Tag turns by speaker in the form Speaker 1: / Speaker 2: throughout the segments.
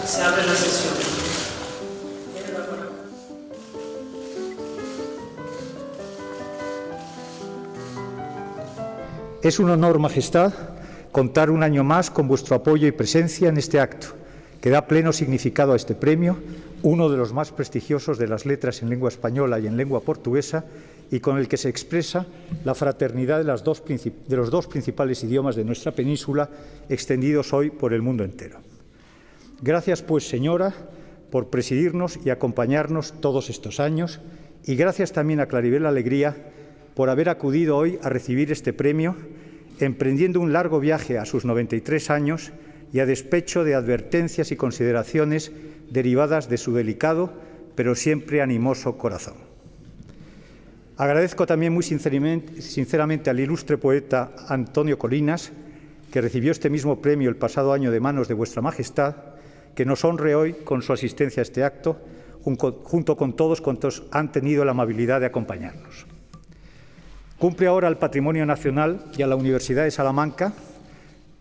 Speaker 1: Se abre la sesión.
Speaker 2: Es un honor, Majestad, contar un año más con vuestro apoyo y presencia en este acto, que da pleno significado a este premio, uno de los más prestigiosos de las letras en lengua española y en lengua portuguesa, y con el que se expresa la fraternidad de los dos principales idiomas de nuestra península, extendidos hoy por el mundo entero. Gracias, pues, señora, por presidirnos y acompañarnos todos estos años, y gracias también a Claribel Alegría por haber acudido hoy a recibir este premio, emprendiendo un largo viaje a sus 93 años y a despecho de advertencias y consideraciones derivadas de su delicado, pero siempre animoso corazón. Agradezco también muy sinceramente al ilustre poeta Antonio Colinas, que recibió este mismo premio el pasado año de manos de Vuestra Majestad, que nos honre hoy con su asistencia a este acto, junto con todos cuantos han tenido la amabilidad de acompañarnos. Cumple ahora al Patrimonio Nacional y a la Universidad de Salamanca,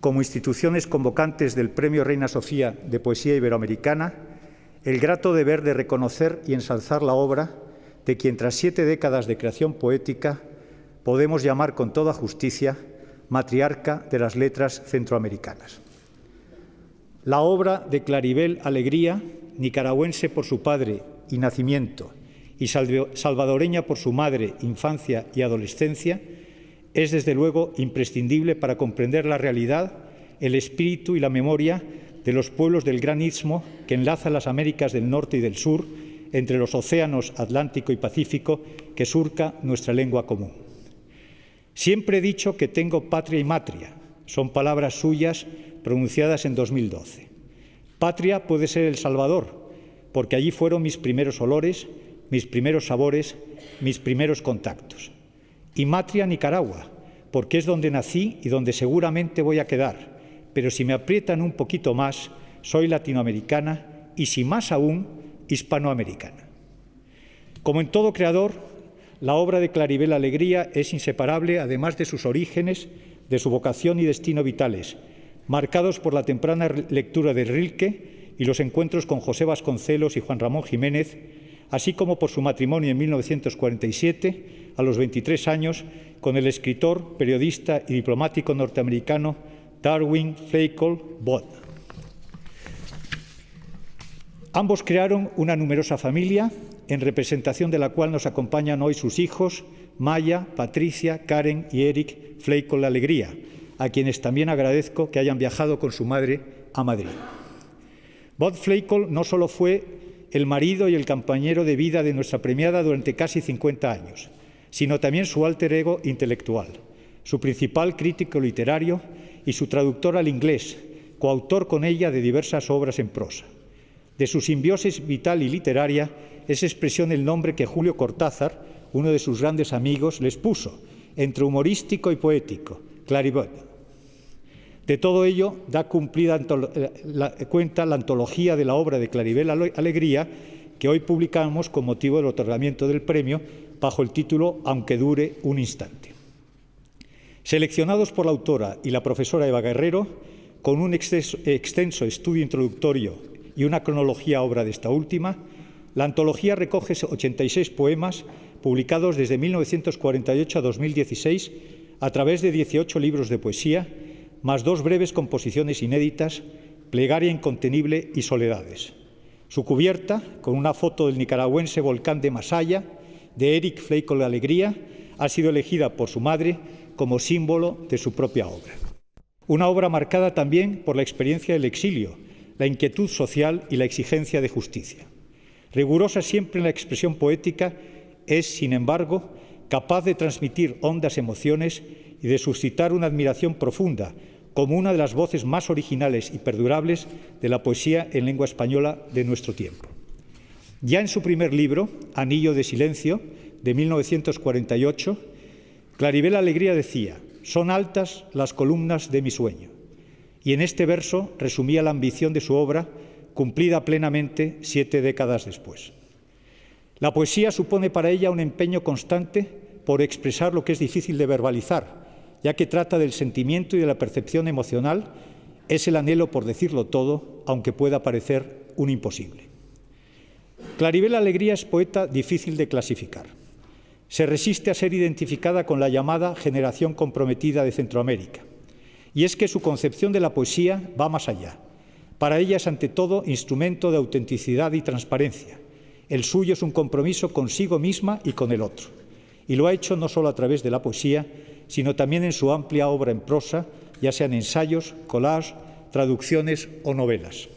Speaker 2: como instituciones convocantes del Premio Reina Sofía de Poesía Iberoamericana, el grato deber de reconocer y ensalzar la obra de quien, tras 7 décadas de creación poética, podemos llamar con toda justicia matriarca de las letras centroamericanas. La obra de Claribel Alegría, nicaragüense por su padre y nacimiento y salvadoreña por su madre, infancia y adolescencia, es desde luego imprescindible para comprender la realidad, el espíritu y la memoria de los pueblos del Gran Istmo que enlaza las Américas del Norte y del Sur entre los océanos Atlántico y Pacífico que surca nuestra lengua común. Siempre he dicho que tengo patria y matria, son palabras suyas pronunciadas en 2012. Patria puede ser El Salvador, porque allí fueron mis primeros olores, mis primeros sabores, mis primeros contactos. Y matria Nicaragua, porque es donde nací y donde seguramente voy a quedar, pero si me aprietan un poquito más, soy latinoamericana y, si más aún, hispanoamericana. Como en todo creador, la obra de Claribel Alegría es inseparable, además de sus orígenes, de su vocación y destino vitales, marcados por la temprana lectura de Rilke y los encuentros con José Vasconcelos y Juan Ramón Jiménez, así como por su matrimonio en 1947, a los 23 años, con el escritor, periodista y diplomático norteamericano Darwin Fleischer Boyd. Ambos crearon una numerosa familia, en representación de la cual nos acompañan hoy sus hijos, Maya, Patricia, Karen y Eric Fleischer Alegría, a quienes también agradezco que hayan viajado con su madre a Madrid. Boyd Fleischer no solo fue el marido y el compañero de vida de nuestra premiada durante casi 50 años, sino también su alter ego intelectual, su principal crítico literario y su traductor al inglés, coautor con ella de diversas obras en prosa. De su simbiosis vital y literaria es expresión el nombre que Julio Cortázar, uno de sus grandes amigos, les puso, entre humorístico y poético, Claribel. De todo ello da cumplida cuenta la antología de la obra de Claribel Alegría, que hoy publicamos con motivo del otorgamiento del premio, bajo el título Aunque dure un instante. Seleccionados por la autora y la profesora Eva Guerrero, con un extenso estudio introductorio y una cronología obra de esta última, la antología recoge 86 poemas publicados desde 1948 a 2016 a través de 18 libros de poesía, más 2 breves composiciones inéditas, Plegaria incontenible y Soledades. Su cubierta, con una foto del nicaragüense volcán de Masaya, de Eric Fleischer Alegría, ha sido elegida por su madre como símbolo de su propia obra. Una obra marcada también por la experiencia del exilio, la inquietud social y la exigencia de justicia. Rigurosa siempre en la expresión poética, es, sin embargo, capaz de transmitir hondas emociones y de suscitar una admiración profunda, como una de las voces más originales y perdurables de la poesía en lengua española de nuestro tiempo. Ya en su primer libro, Anillo de Silencio, de 1948, Claribel Alegría decía: «Son altas las columnas de mi sueño». Y en este verso resumía la ambición de su obra, cumplida plenamente 7 décadas después. La poesía supone para ella un empeño constante por expresar lo que es difícil de verbalizar, ya que trata del sentimiento y de la percepción emocional. Es el anhelo por decirlo todo, aunque pueda parecer un imposible. Claribel Alegría es poeta difícil de clasificar. Se resiste a ser identificada con la llamada generación comprometida de Centroamérica. Y es que su concepción de la poesía va más allá. Para ella es ante todo instrumento de autenticidad y transparencia. El suyo es un compromiso consigo misma y con el otro. Y lo ha hecho no solo a través de la poesía, sino también en su amplia obra en prosa, ya sean ensayos, collages, traducciones o novelas.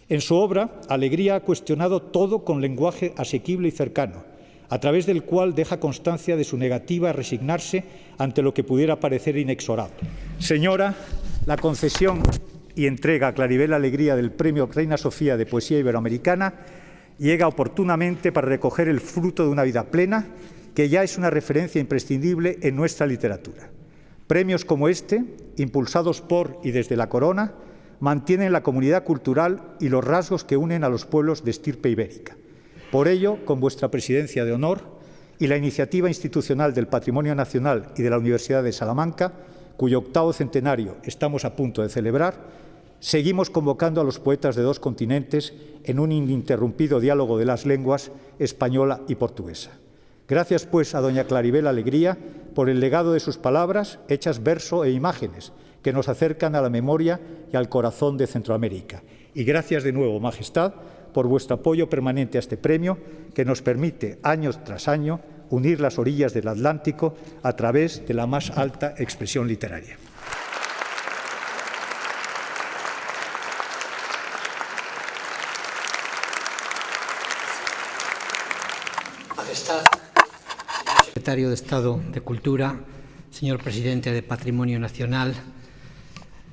Speaker 2: En su obra, Alegría ha cuestionado todo con lenguaje asequible y cercano, a través del cual deja constancia de su negativa a resignarse ante lo que pudiera parecer inexorable. Señora, la concesión y entrega a Claribel Alegría del Premio Reina Sofía de Poesía Iberoamericana llega oportunamente para recoger el fruto de una vida plena, que ya es una referencia imprescindible en nuestra literatura. Premios como este, impulsados por y desde la Corona, mantienen la comunidad cultural y los rasgos que unen a los pueblos de estirpe ibérica. Por ello, con vuestra presidencia de honor y la iniciativa institucional del Patrimonio Nacional y de la Universidad de Salamanca, cuyo 8º centenario estamos a punto de celebrar, seguimos convocando a los poetas de 2 continentes en un ininterrumpido diálogo de las lenguas española y portuguesa. Gracias, pues, a doña Claribel Alegría por el legado de sus palabras, hechas verso e imágenes, que nos acercan a la memoria y al corazón de Centroamérica. Y gracias de nuevo, Majestad, por vuestro apoyo permanente a este premio, que nos permite, año tras año, unir las orillas del Atlántico a través de la más alta expresión literaria.
Speaker 1: Majestad, señor Secretario de Estado de Cultura, señor Presidente de Patrimonio Nacional,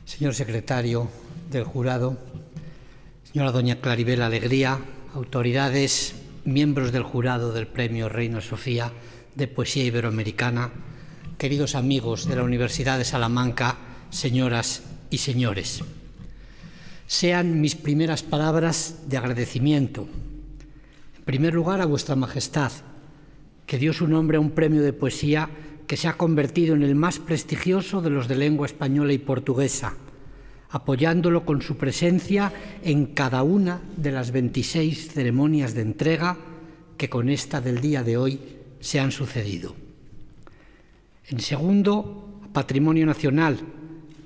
Speaker 1: señor Secretario del Jurado, señora doña Claribel Alegría, autoridades, miembros del Jurado del Premio Reina Sofía de Poesía Iberoamericana, queridos amigos de la Universidad de Salamanca, señoras y señores. Sean mis primeras palabras de agradecimiento, en primer lugar a vuestra Majestad, que dio su nombre a un premio de poesía que se ha convertido en el más prestigioso de los de lengua española y portuguesa, apoyándolo con su presencia en cada una de las 26 ceremonias de entrega que con esta del día de hoy se han sucedido. En segundo, Patrimonio Nacional,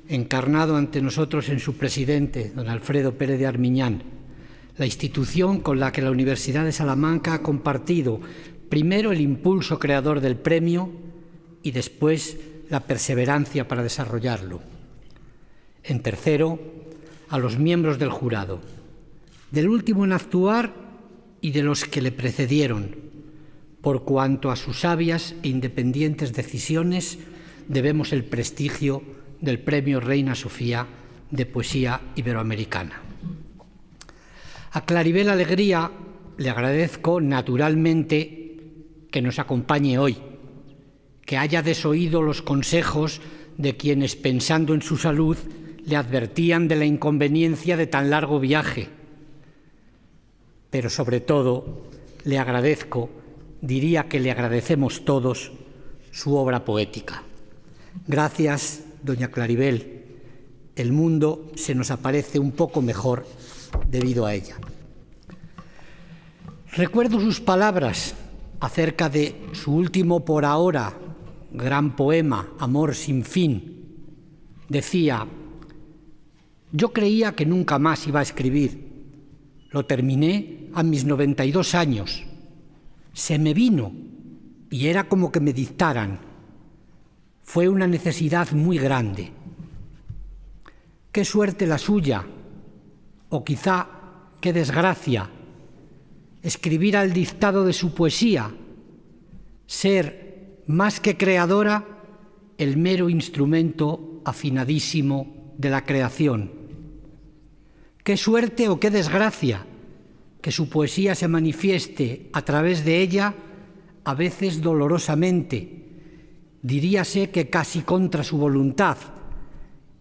Speaker 1: encarnado ante nosotros en su presidente, don Alfredo Pérez de Armiñán, la institución con la que la Universidad de Salamanca ha compartido primero el impulso creador del premio y después la perseverancia para desarrollarlo. En tercero, a los miembros del jurado, del último en actuar y de los que le precedieron, por cuanto a sus sabias e independientes decisiones debemos el prestigio del Premio Reina Sofía de Poesía Iberoamericana. A Claribel Alegría le agradezco naturalmente que nos acompañe hoy, que haya desoído los consejos de quienes, pensando en su salud, le advertían de la inconveniencia de tan largo viaje. Pero sobre todo, le agradezco, diría que le agradecemos todos, su obra poética. Gracias, doña Claribel. El mundo se nos aparece un poco mejor debido a ella. Recuerdo sus palabras acerca de su último por ahora gran poema, Amor sin fin. Decía: yo creía que nunca más iba a escribir. Lo terminé a mis 92 años. Se me vino y era como que me dictaran. Fue una necesidad muy grande. Qué suerte la suya, o quizá qué desgracia, escribir al dictado de su poesía, ser más que creadora el mero instrumento afinadísimo de la creación. Qué suerte o qué desgracia que su poesía se manifieste a través de ella, a veces dolorosamente, diríase que casi contra su voluntad,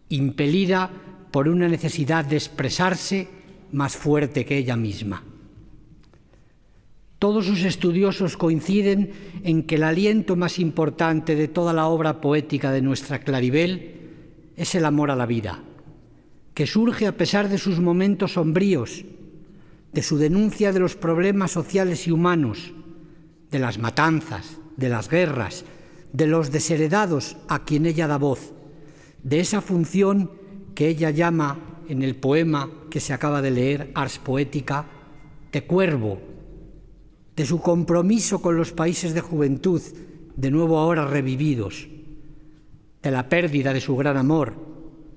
Speaker 1: impelida por una necesidad de expresarse más fuerte que ella misma. Todos sus estudiosos coinciden en que el aliento más importante de toda la obra poética de nuestra Claribel es el amor a la vida, que surge a pesar de sus momentos sombríos, de su denuncia de los problemas sociales y humanos, de las matanzas, de las guerras, de los desheredados a quien ella da voz, de esa función que ella llama en el poema que se acaba de leer, Ars Poetica, de cuervo, de su compromiso con los países de juventud, de nuevo ahora revividos, de la pérdida de su gran amor,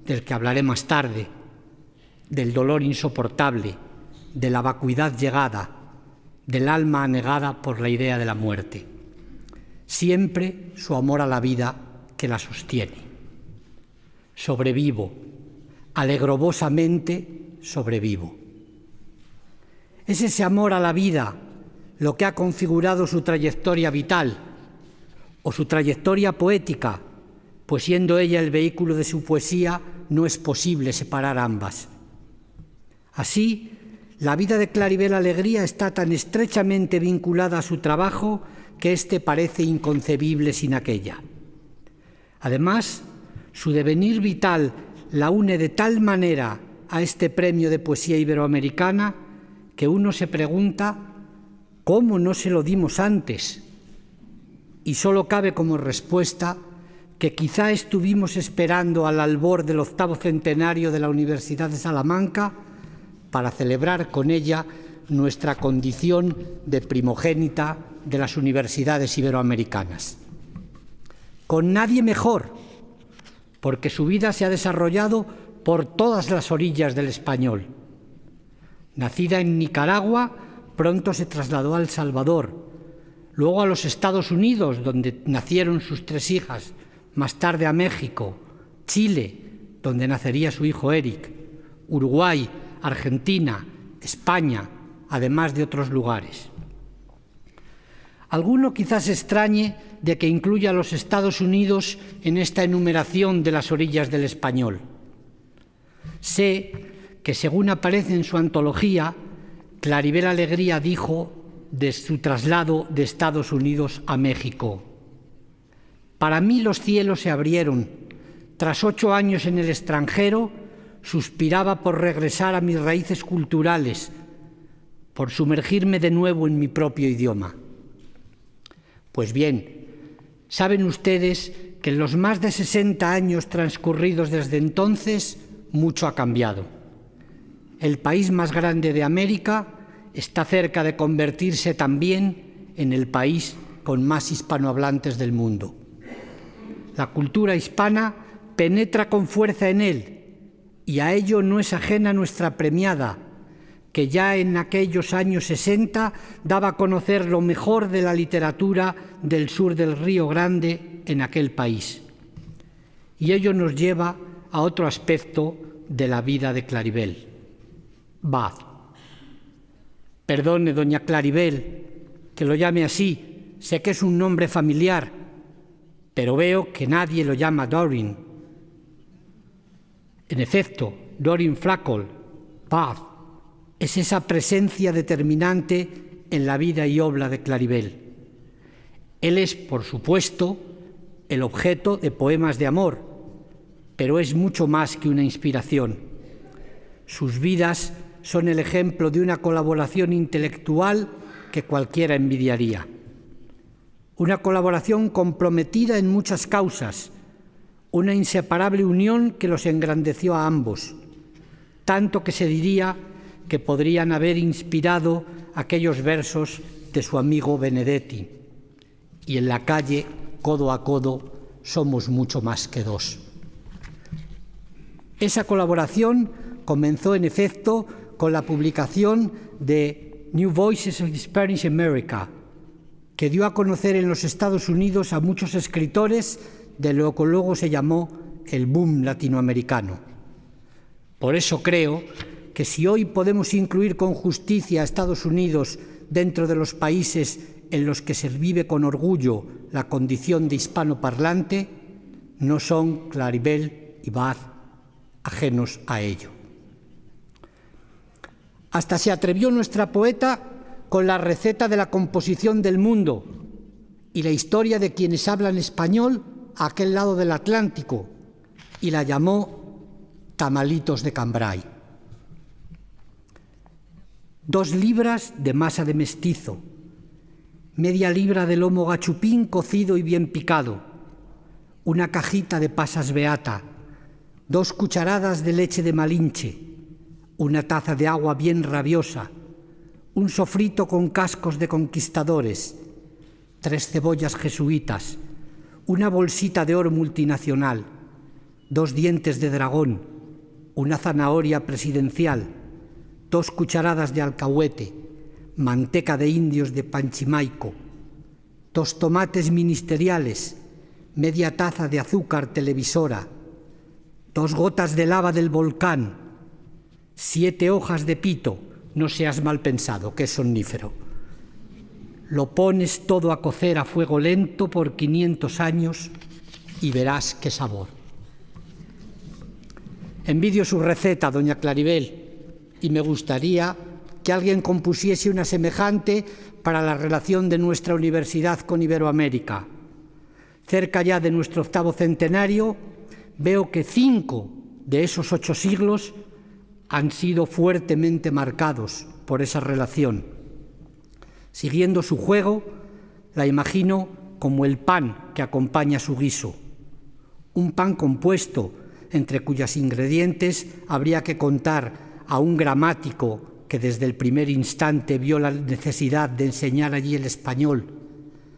Speaker 1: del que hablaré más tarde, del dolor insoportable, de la vacuidad llegada, del alma anegada por la idea de la muerte. Siempre su amor a la vida que la sostiene. Sobrevivo, alegrobosamente sobrevivo. Es ese amor a la vida lo que ha configurado su trayectoria vital o su trayectoria poética, pues siendo ella el vehículo de su poesía, no es posible separar ambas. Así, la vida de Claribel Alegría está tan estrechamente vinculada a su trabajo que éste parece inconcebible sin aquella. Además, su devenir vital la une de tal manera a este premio de poesía iberoamericana que uno se pregunta ¿cómo no se lo dimos antes? Y solo cabe como respuesta que quizá estuvimos esperando al albor del 8º centenario de la Universidad de Salamanca para celebrar con ella nuestra condición de primogénita de las universidades iberoamericanas. Con nadie mejor, porque su vida se ha desarrollado por todas las orillas del español. Nacida en Nicaragua, pronto se trasladó a El Salvador, luego a los Estados Unidos, donde nacieron sus 3 hijas, más tarde a México, Chile, donde nacería su hijo Eric, Uruguay, Argentina, España, además de otros lugares. Alguno quizás se extrañe de que incluya a los Estados Unidos en esta enumeración de las orillas del español. Sé que, según aparece en su antología, Claribel Alegría dijo de su traslado de Estados Unidos a México: «Para mí los cielos se abrieron. Tras 8 años en el extranjero, suspiraba por regresar a mis raíces culturales, por sumergirme de nuevo en mi propio idioma». Pues bien, saben ustedes que en los más de 60 años transcurridos desde entonces, mucho ha cambiado. El país más grande de América está cerca de convertirse también en el país con más hispanohablantes del mundo. La cultura hispana penetra con fuerza en él, y a ello no es ajena nuestra premiada, que ya en aquellos años 60 daba a conocer lo mejor de la literatura del sur del Río Grande en aquel país. Y ello nos lleva a otro aspecto de la vida de Claribel. Bath. Perdone, doña Claribel, que lo llame así, sé que es un nombre familiar, pero veo que nadie lo llama Doreen. En efecto, Doreen Flackle, Bath, es esa presencia determinante en la vida y obra de Claribel. Él es, por supuesto, el objeto de poemas de amor, pero es mucho más que una inspiración. Sus vidas son el ejemplo de una colaboración intelectual que cualquiera envidiaría. Una colaboración comprometida en muchas causas, una inseparable unión que los engrandeció a ambos, tanto que se diría que podrían haber inspirado aquellos versos de su amigo Benedetti: y en la calle, codo a codo, somos mucho más que 2. Esa colaboración comenzó, en efecto, con la publicación de New Voices of Spanish America, que dio a conocer en los Estados Unidos a muchos escritores de lo que luego se llamó el boom latinoamericano. Por eso creo que si hoy podemos incluir con justicia a Estados Unidos dentro de los países en los que se vive con orgullo la condición de hispanoparlante, no son Claribel y Baz ajenos a ello. Hasta se atrevió nuestra poeta con la receta de la composición del mundo y la historia de quienes hablan español a aquel lado del Atlántico, y la llamó tamalitos de Cambrai. 2 libras de masa de mestizo, media libra de lomo gachupín cocido y bien picado, una cajita de pasas beata, 2 cucharadas de leche de Malinche, una taza de agua bien rabiosa, un sofrito con cascos de conquistadores, 3 cebollas jesuitas, una bolsita de oro multinacional, 2 dientes de dragón, una zanahoria presidencial, 2 cucharadas de alcahuete, manteca de indios de Panchimaico, 2 tomates ministeriales, media taza de azúcar televisora, 2 gotas de lava del volcán, 7 hojas de pito, no seas mal pensado, que es somnífero. Lo pones todo a cocer a fuego lento por 500 años y verás qué sabor. Envidio su receta, doña Claribel, y me gustaría que alguien compusiese una semejante para la relación de nuestra universidad con Iberoamérica. Cerca ya de nuestro 8º centenario, veo que 5 de esos 8 siglos han sido fuertemente marcados por esa relación. Siguiendo su juego, la imagino como el pan que acompaña su guiso, un pan compuesto entre cuyos ingredientes habría que contar a un gramático que desde el primer instante vio la necesidad de enseñar allí el español,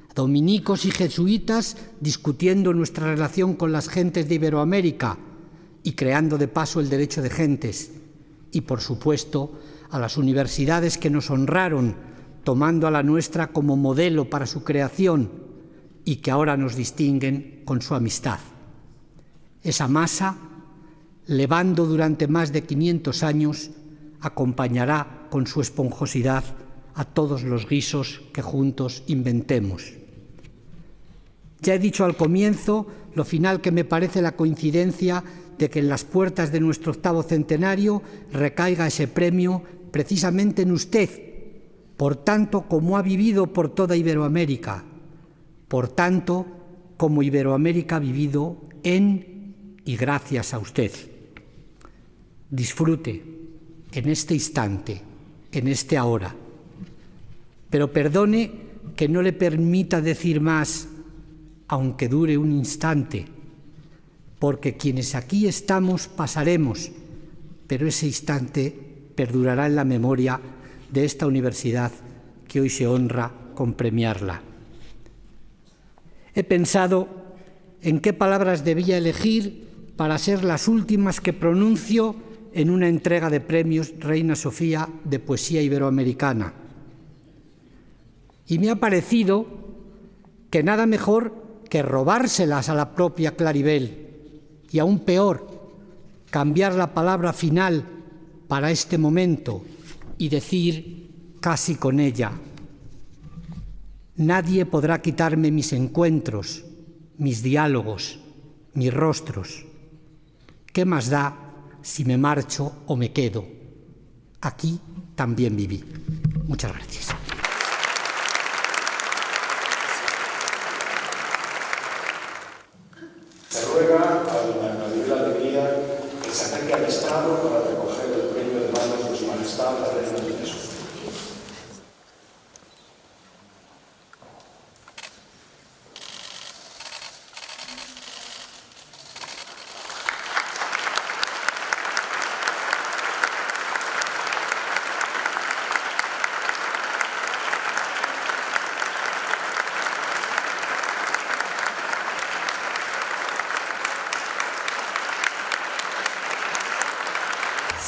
Speaker 1: a dominicos y jesuitas discutiendo nuestra relación con las gentes de Iberoamérica y creando de paso el derecho de gentes, y por supuesto a las universidades que nos honraron tomando a la nuestra como modelo para su creación y que ahora nos distinguen con su amistad. Esa masa, levando durante más de 500 años, acompañará con su esponjosidad a todos los guisos que juntos inventemos. Ya he dicho al comienzo lo final que me parece la coincidencia de que en las puertas de nuestro 8º centenario recaiga ese premio precisamente en usted, por tanto como ha vivido por toda Iberoamérica, por tanto como Iberoamérica ha vivido en y gracias a usted. Disfrute en este instante, en este ahora, pero perdone que no le permita decir más, aunque dure un instante, porque quienes aquí estamos pasaremos, pero ese instante perdurará en la memoria de esta universidad que hoy se honra con premiarla. He pensado en qué palabras debía elegir para ser las últimas que pronuncio en una entrega de premios Reina Sofía de Poesía Iberoamericana. Y me ha parecido que nada mejor que robárselas a la propia Claribel, y aún peor, cambiar la palabra final para este momento y decir casi con ella: nadie podrá quitarme mis encuentros, mis diálogos, mis rostros. ¿Qué más da si me marcho o me quedo? Aquí también viví. Muchas gracias.
Speaker 3: Se ruega a doña Claribel Alegría que se acerque al estrado para recoger el premio de manos de su majestad la reina de Jesús.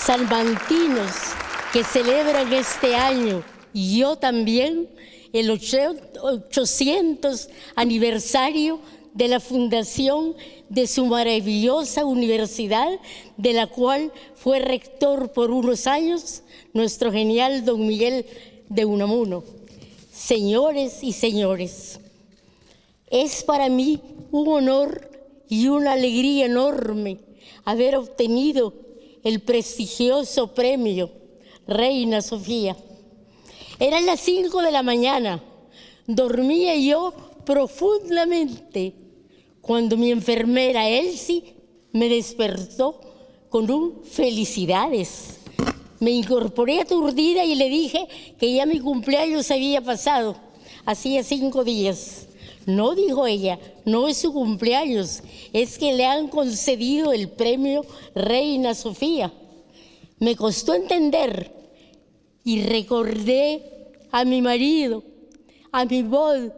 Speaker 4: Salmantinos que celebran este año, y yo también, el 800 aniversario de la fundación de su maravillosa universidad, de la cual fue rector por unos años nuestro genial don Miguel de Unamuno. Señores y señores, es para mí un honor y una alegría enorme haber obtenido el prestigioso premio Reina Sofía. Eran las 5 de la mañana, dormía yo profundamente cuando mi enfermera Elsie me despertó con un felicidades. Me incorporé aturdida y le dije que ya mi cumpleaños había pasado, hacía 5 días. No, dijo ella, no es su cumpleaños, es que le han concedido el premio Reina Sofía. Me costó entender y recordé a mi marido, a mi bod,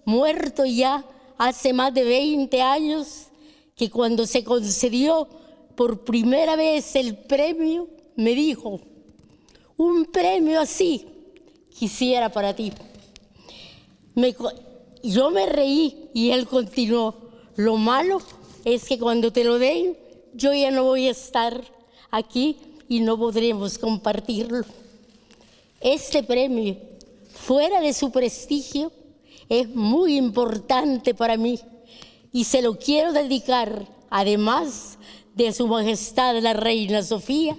Speaker 4: muerto ya hace más de 20 años, que cuando se concedió por primera vez el premio, me dijo: un premio así quisiera para ti. Yo me reí y él continuó: lo malo es que cuando te lo den, yo ya no voy a estar aquí y no podremos compartirlo. Este premio, fuera de su prestigio, es muy importante para mí y se lo quiero dedicar, además de Su Majestad la Reina Sofía,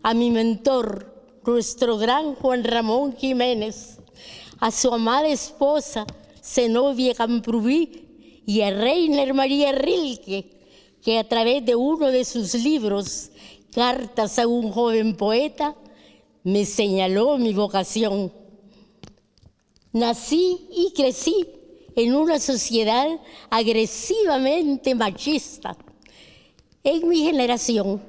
Speaker 4: a mi mentor, nuestro gran Juan Ramón Jiménez, a su amada esposa Zenobia Camprubí y a Reiner María Rilke, que a través de uno de sus libros, Cartas a un joven poeta, me señaló mi vocación. Nací y crecí en una sociedad agresivamente machista. En mi generación,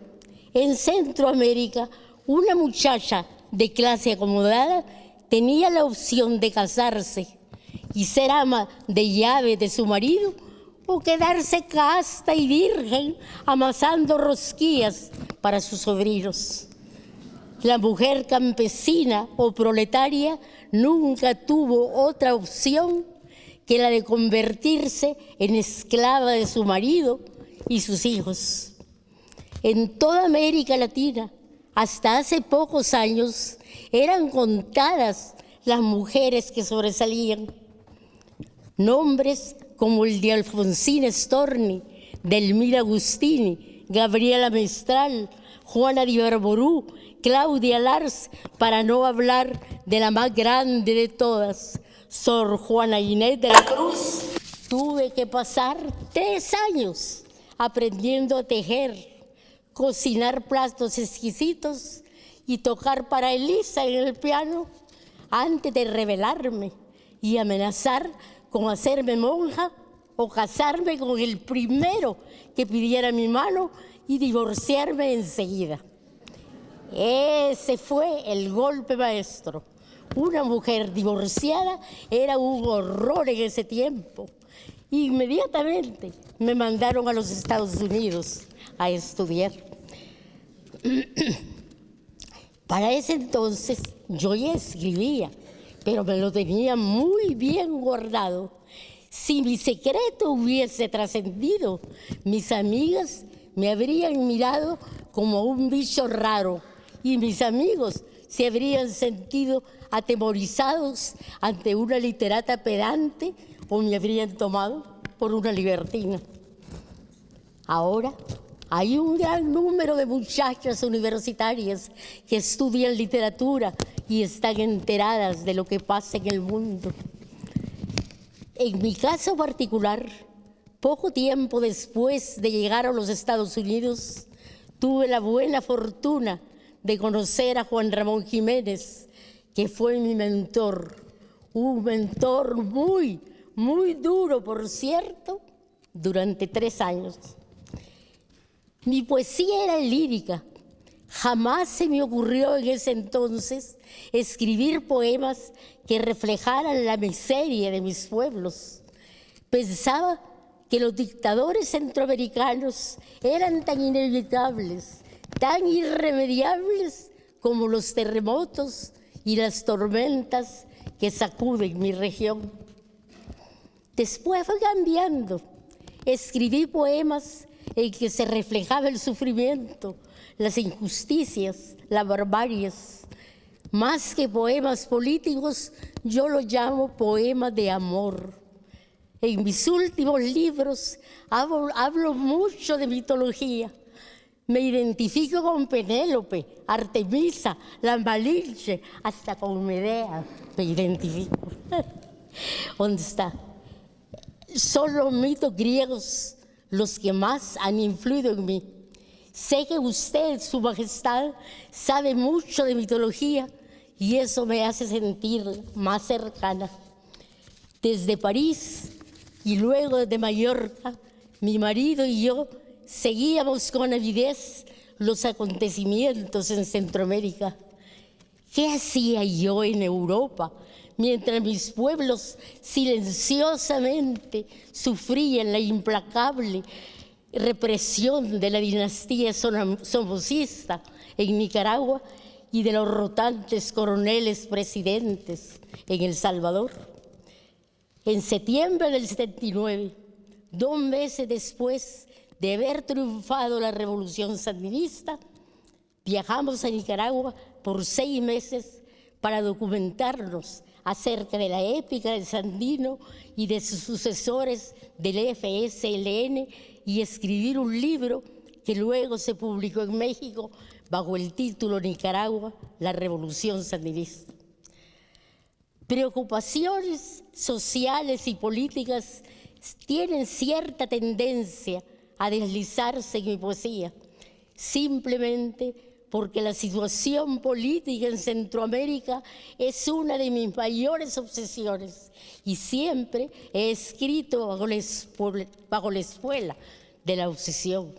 Speaker 4: en Centroamérica, una muchacha de clase acomodada tenía la opción de casarse y ser ama de llave de su marido o quedarse casta y virgen amasando rosquillas para sus sobrinos. La mujer campesina o proletaria nunca tuvo otra opción que la de convertirse en esclava de su marido y sus hijos. En toda América Latina, hasta hace pocos años, eran contadas las mujeres que sobresalían. Nombres como el de Alfonsina Storni, Delmira Agustini, Gabriela Mistral, Juana de Ibarború, Claudia Lars, para no hablar de la más grande de todas, Sor Juana Inés de la Cruz. Tuve que pasar 3 años aprendiendo a tejer, cocinar platos exquisitos y tocar para Elisa en el piano antes de rebelarme y amenazar con hacerme monja o casarme con el primero que pidiera mi mano y divorciarme enseguida. Ese fue el golpe maestro. Una mujer divorciada era un horror en ese tiempo. Inmediatamente me mandaron a los Estados Unidos a estudiar. Para ese entonces yo ya escribía, pero me lo tenía muy bien guardado. Si mi secreto hubiese trascendido, mis amigas me habrían mirado como un bicho raro y mis amigos se habrían sentido atemorizados ante una literata pedante o me habrían tomado por una libertina. Ahora hay un gran número de muchachas universitarias que estudian literatura y están enteradas de lo que pasa en el mundo. En mi caso particular, poco tiempo después de llegar a los Estados Unidos, tuve la buena fortuna de conocer a Juan Ramón Jiménez, que fue mi mentor, un mentor muy, muy duro, por cierto, durante 3 años. Mi poesía era lírica. Jamás se me ocurrió en ese entonces escribir poemas que reflejaran la miseria de mis pueblos. Pensaba que los dictadores centroamericanos eran tan inevitables, tan irremediables como los terremotos y las tormentas que sacuden mi región. Después fue cambiando. Escribí poemas en que se reflejaba el sufrimiento, las injusticias, las barbaries. Más que poemas políticos, yo lo llamo poemas de amor. En mis últimos libros hablo mucho de mitología. Me identifico con Penélope, Artemisa, la Malinche, hasta con Medea me identifico. ¿Dónde está? Son los mitos griegos los que más han influido en mí. Sé que usted, Su Majestad, sabe mucho de mitología y eso me hace sentir más cercana. Desde París y luego desde Mallorca, mi marido y yo seguíamos con avidez los acontecimientos en Centroamérica. ¿Qué hacía yo en Europa mientras mis pueblos silenciosamente sufrían la implacable represión de la dinastía somocista en Nicaragua y de los rotantes coroneles presidentes en El Salvador? En septiembre del 79, 2 meses después de haber triunfado la revolución sandinista, viajamos a Nicaragua por 6 meses para documentarnos acerca de la épica del Sandino y de sus sucesores del FSLN y escribir un libro que luego se publicó en México bajo el título Nicaragua, la Revolución Sandinista. Preocupaciones sociales y políticas tienen cierta tendencia a deslizarse en mi poesía, simplemente porque la situación política en Centroamérica es una de mis mayores obsesiones y siempre he escrito bajo la espuela de la obsesión.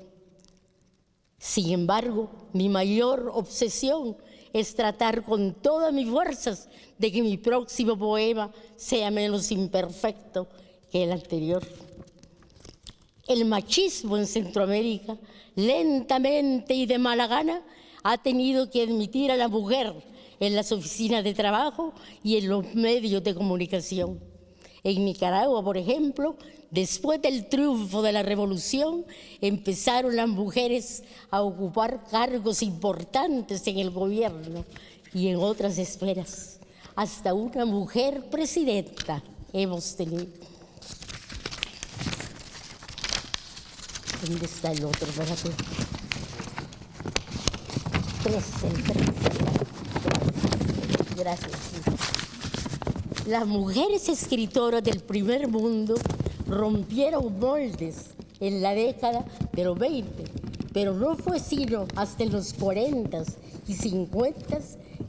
Speaker 4: Sin embargo, mi mayor obsesión es tratar con todas mis fuerzas de que mi próximo poema sea menos imperfecto que el anterior. El machismo en Centroamérica, lentamente y de mala gana, ha tenido que admitir a la mujer en las oficinas de trabajo y en los medios de comunicación. En Nicaragua, por ejemplo, después del triunfo de la revolución, empezaron las mujeres a ocupar cargos importantes en el gobierno y en otras esferas. Hasta una mujer presidenta hemos tenido. ¿Dónde está el otro? Espérate. 3. Gracias. Las mujeres escritoras del primer mundo rompieron moldes en la década de los 20, pero no fue sino hasta los 40 y 50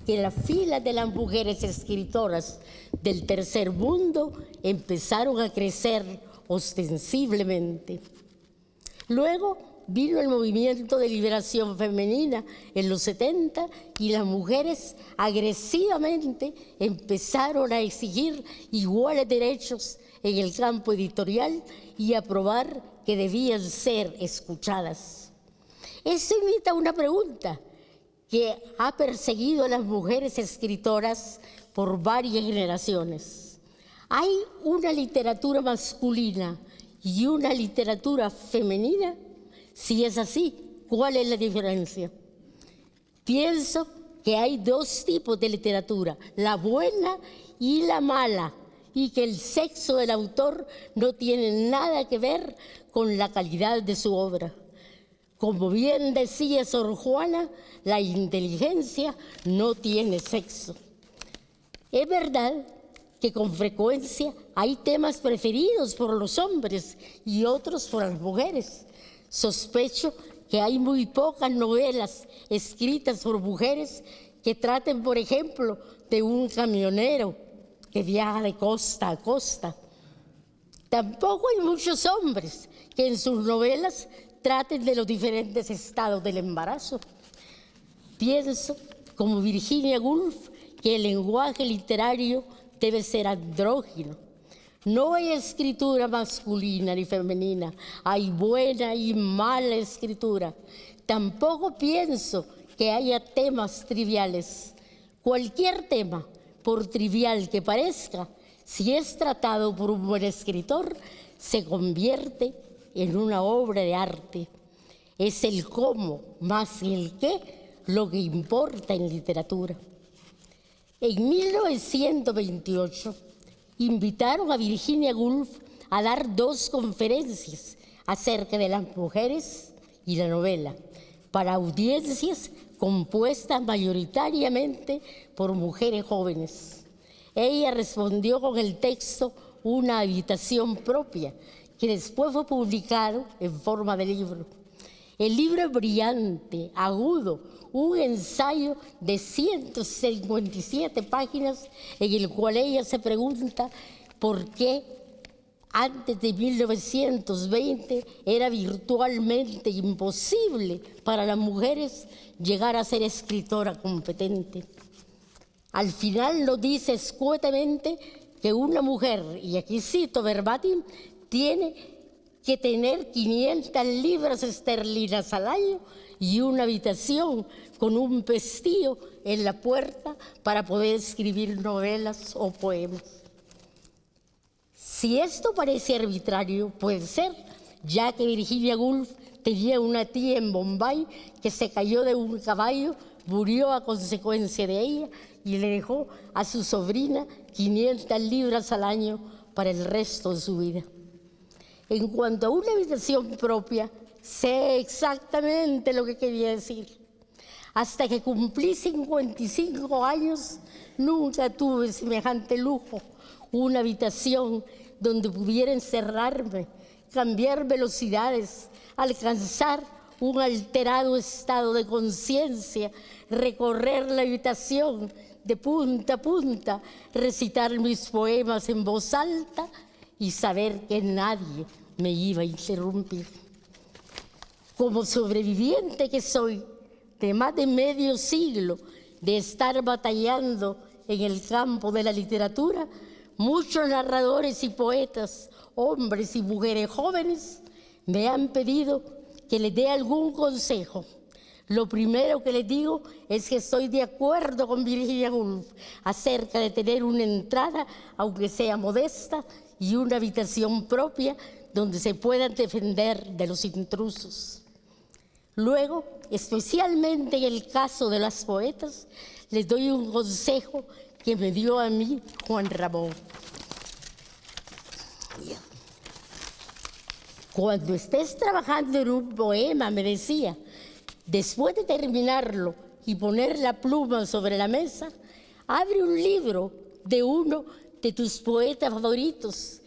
Speaker 4: que las filas de las mujeres escritoras del tercer mundo empezaron a crecer ostensiblemente. Luego vino el movimiento de liberación femenina en los 70 y las mujeres agresivamente empezaron a exigir iguales derechos en el campo editorial y a probar que debían ser escuchadas. Esto invita a una pregunta que ha perseguido a las mujeres escritoras por varias generaciones. ¿Hay una literatura masculina y una literatura femenina? Si es así, ¿cuál es la diferencia? Pienso que hay 2 tipos de literatura, la buena y la mala, y que el sexo del autor no tiene nada que ver con la calidad de su obra. Como bien decía Sor Juana, la inteligencia no tiene sexo. Es verdad que con frecuencia hay temas preferidos por los hombres y otros por las mujeres. Sospecho que hay muy pocas novelas escritas por mujeres que traten, por ejemplo, de un camionero que viaja de costa a costa. Tampoco hay muchos hombres que en sus novelas traten de los diferentes estados del embarazo. Pienso, como Virginia Woolf, que el lenguaje literario debe ser andrógino. No hay escritura masculina ni femenina, hay buena y mala escritura. Tampoco pienso que haya temas triviales. Cualquier tema, por trivial que parezca, si es tratado por un buen escritor, se convierte en una obra de arte. Es el cómo más que el qué lo que importa en literatura. En 1928 invitaron a Virginia Woolf a dar 2 conferencias acerca de las mujeres y la novela, para audiencias compuestas mayoritariamente por mujeres jóvenes. Ella respondió con el texto Una habitación propia, que después fue publicado en forma de libro. El libro es brillante, agudo, un ensayo de 157 páginas en el cual ella se pregunta por qué antes de 1920 era virtualmente imposible para las mujeres llegar a ser escritora competente. Al final nos dice escuetamente que una mujer, y aquí cito verbatim, tiene que tener 500 libras esterlinas al año y una habitación con un pestillo en la puerta para poder escribir novelas o poemas. Si esto parece arbitrario, puede ser, ya que Virginia Woolf tenía una tía en Bombay que se cayó de un caballo, murió a consecuencia de ella y le dejó a su sobrina 500 libras al año para el resto de su vida. En cuanto a una habitación propia, sé exactamente lo que quería decir. Hasta que cumplí 55 años, nunca tuve semejante lujo, una habitación donde pudiera encerrarme, cambiar velocidades, alcanzar un alterado estado de conciencia, recorrer la habitación de punta a punta, recitar mis poemas en voz alta y saber que nadie me iba a interrumpir. Como sobreviviente que soy de más de medio siglo de estar batallando en el campo de la literatura, muchos narradores y poetas, hombres y mujeres jóvenes, me han pedido que les dé algún consejo. Lo primero que les digo es que estoy de acuerdo con Virginia Woolf acerca de tener una entrada, aunque sea modesta, y una habitación propia donde se puedan defender de los intrusos. Luego, especialmente en el caso de las poetas, les doy un consejo que me dio a mí Juan Ramón. Cuando estés trabajando en un poema, me decía, después de terminarlo y poner la pluma sobre la mesa, abre un libro de uno de tus poetas favoritos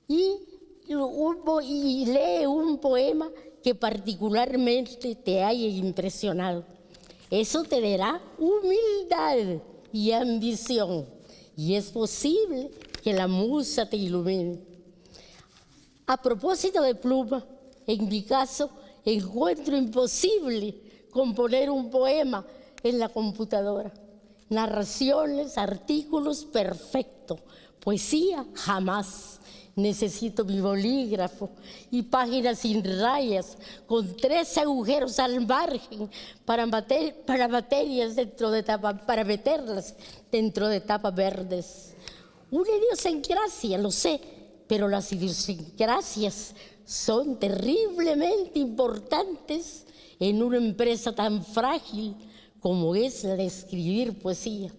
Speaker 4: y lee un poema que particularmente te haya impresionado. Eso te dará humildad y ambición, y es posible que la musa te ilumine. A propósito de pluma, en mi caso, encuentro imposible componer un poema en la computadora. Narraciones, artículos, perfecto. Poesía, jamás. Necesito mi bolígrafo y páginas sin rayas, con 3 agujeros al margen para materias para meterlas dentro de tapas verdes. Una idiosincrasia, lo sé, pero las idiosincrasias son terriblemente importantes en una empresa tan frágil como es la de escribir poesía.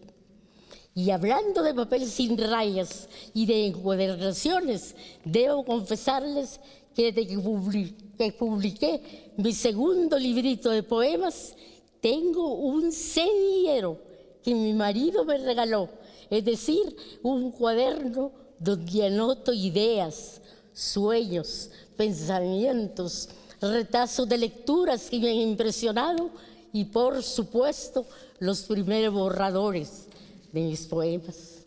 Speaker 4: Y hablando de papel sin rayas y de encuadernaciones, debo confesarles que desde que publiqué mi segundo librito de poemas, tengo un semillero que mi marido me regaló, es decir, un cuaderno donde anoto ideas, sueños, pensamientos, retazos de lecturas que me han impresionado y, por supuesto, los primeros borradores de mis poemas.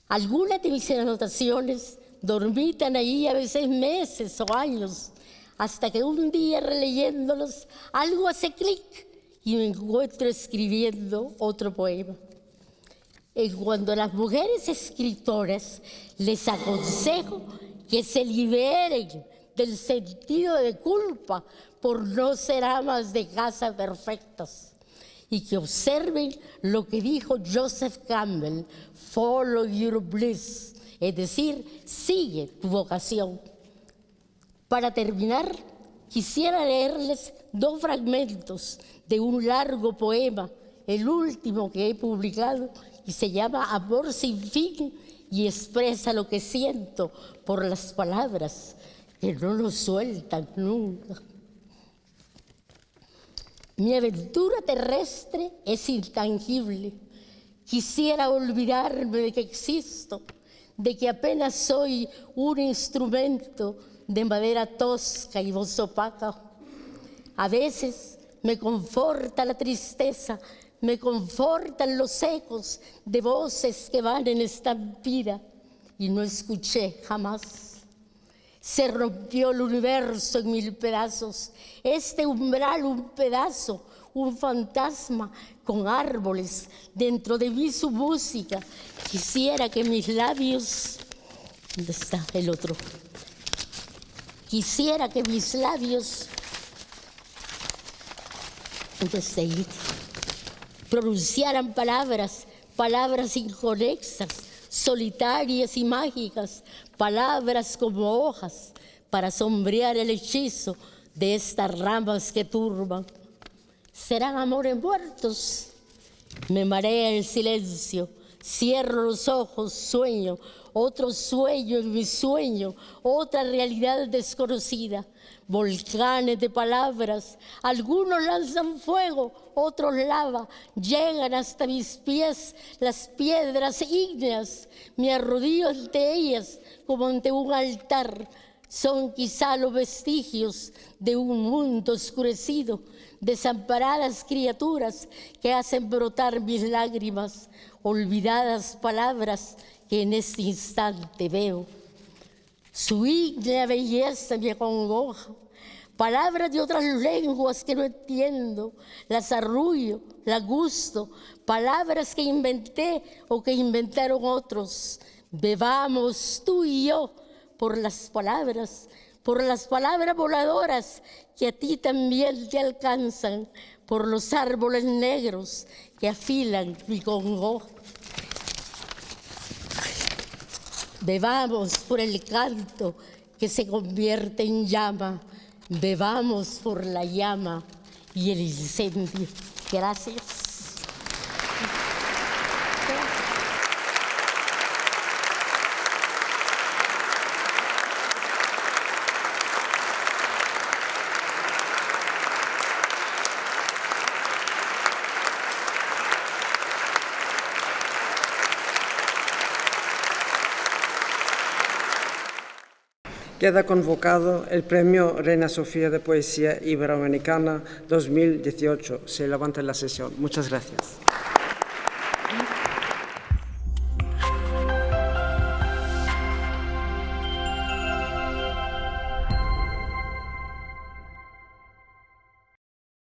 Speaker 4: Algunas de mis anotaciones dormitan ahí a veces meses o años, hasta que un día releyéndolos algo hace clic y me encuentro escribiendo otro poema. En cuanto a las mujeres escritoras, les aconsejo que se liberen del sentido de culpa por no ser amas de casa perfectas y que observen lo que dijo Joseph Campbell, follow your bliss, es decir, sigue tu vocación. Para terminar, quisiera leerles 2 fragmentos de un largo poema, el último que he publicado, y se llama Amor sin fin, y expresa lo que siento por las palabras que no lo sueltan nunca. Mi aventura terrestre es intangible. Quisiera olvidarme de que existo, de que apenas soy un instrumento de madera tosca y voz opaca. A veces me conforta la tristeza, me confortan los ecos de voces que van en estampida y no escuché jamás. Se rompió el universo en 1000 pedazos, este umbral un pedazo, un fantasma con árboles, dentro de mí su música. Quisiera que mis labios... ¿Dónde está el otro? Quisiera que mis labios... ¿Dónde está ahí? Pronunciaran palabras, palabras inconexas, solitarias y mágicas, palabras como hojas para sombrear el hechizo de estas ramas que turban. ¿Serán amores muertos? Me marea el silencio, cierro los ojos, sueño, otro sueño en mi sueño, otra realidad desconocida. Volcanes de palabras, algunos lanzan fuego, otros lava, llegan hasta mis pies las piedras ígneas, me arrodillo ante ellas como ante un altar. Son quizá los vestigios de un mundo oscurecido, desamparadas criaturas que hacen brotar mis lágrimas, olvidadas palabras que en este instante veo. Su ígnea belleza me acongoja, palabras de otras lenguas que no entiendo, las arrullo, las gusto, palabras que inventé o que inventaron otros. Bebamos tú y yo por las palabras voladoras que a ti también te alcanzan, por los árboles negros que afilan mi congoja. Bebamos por el canto que se convierte en llama, bebamos por la llama y el incendio. Gracias.
Speaker 5: Queda convocado el Premio Reina Sofía de Poesía Iberoamericana 2018. Se levanta la sesión. Muchas gracias.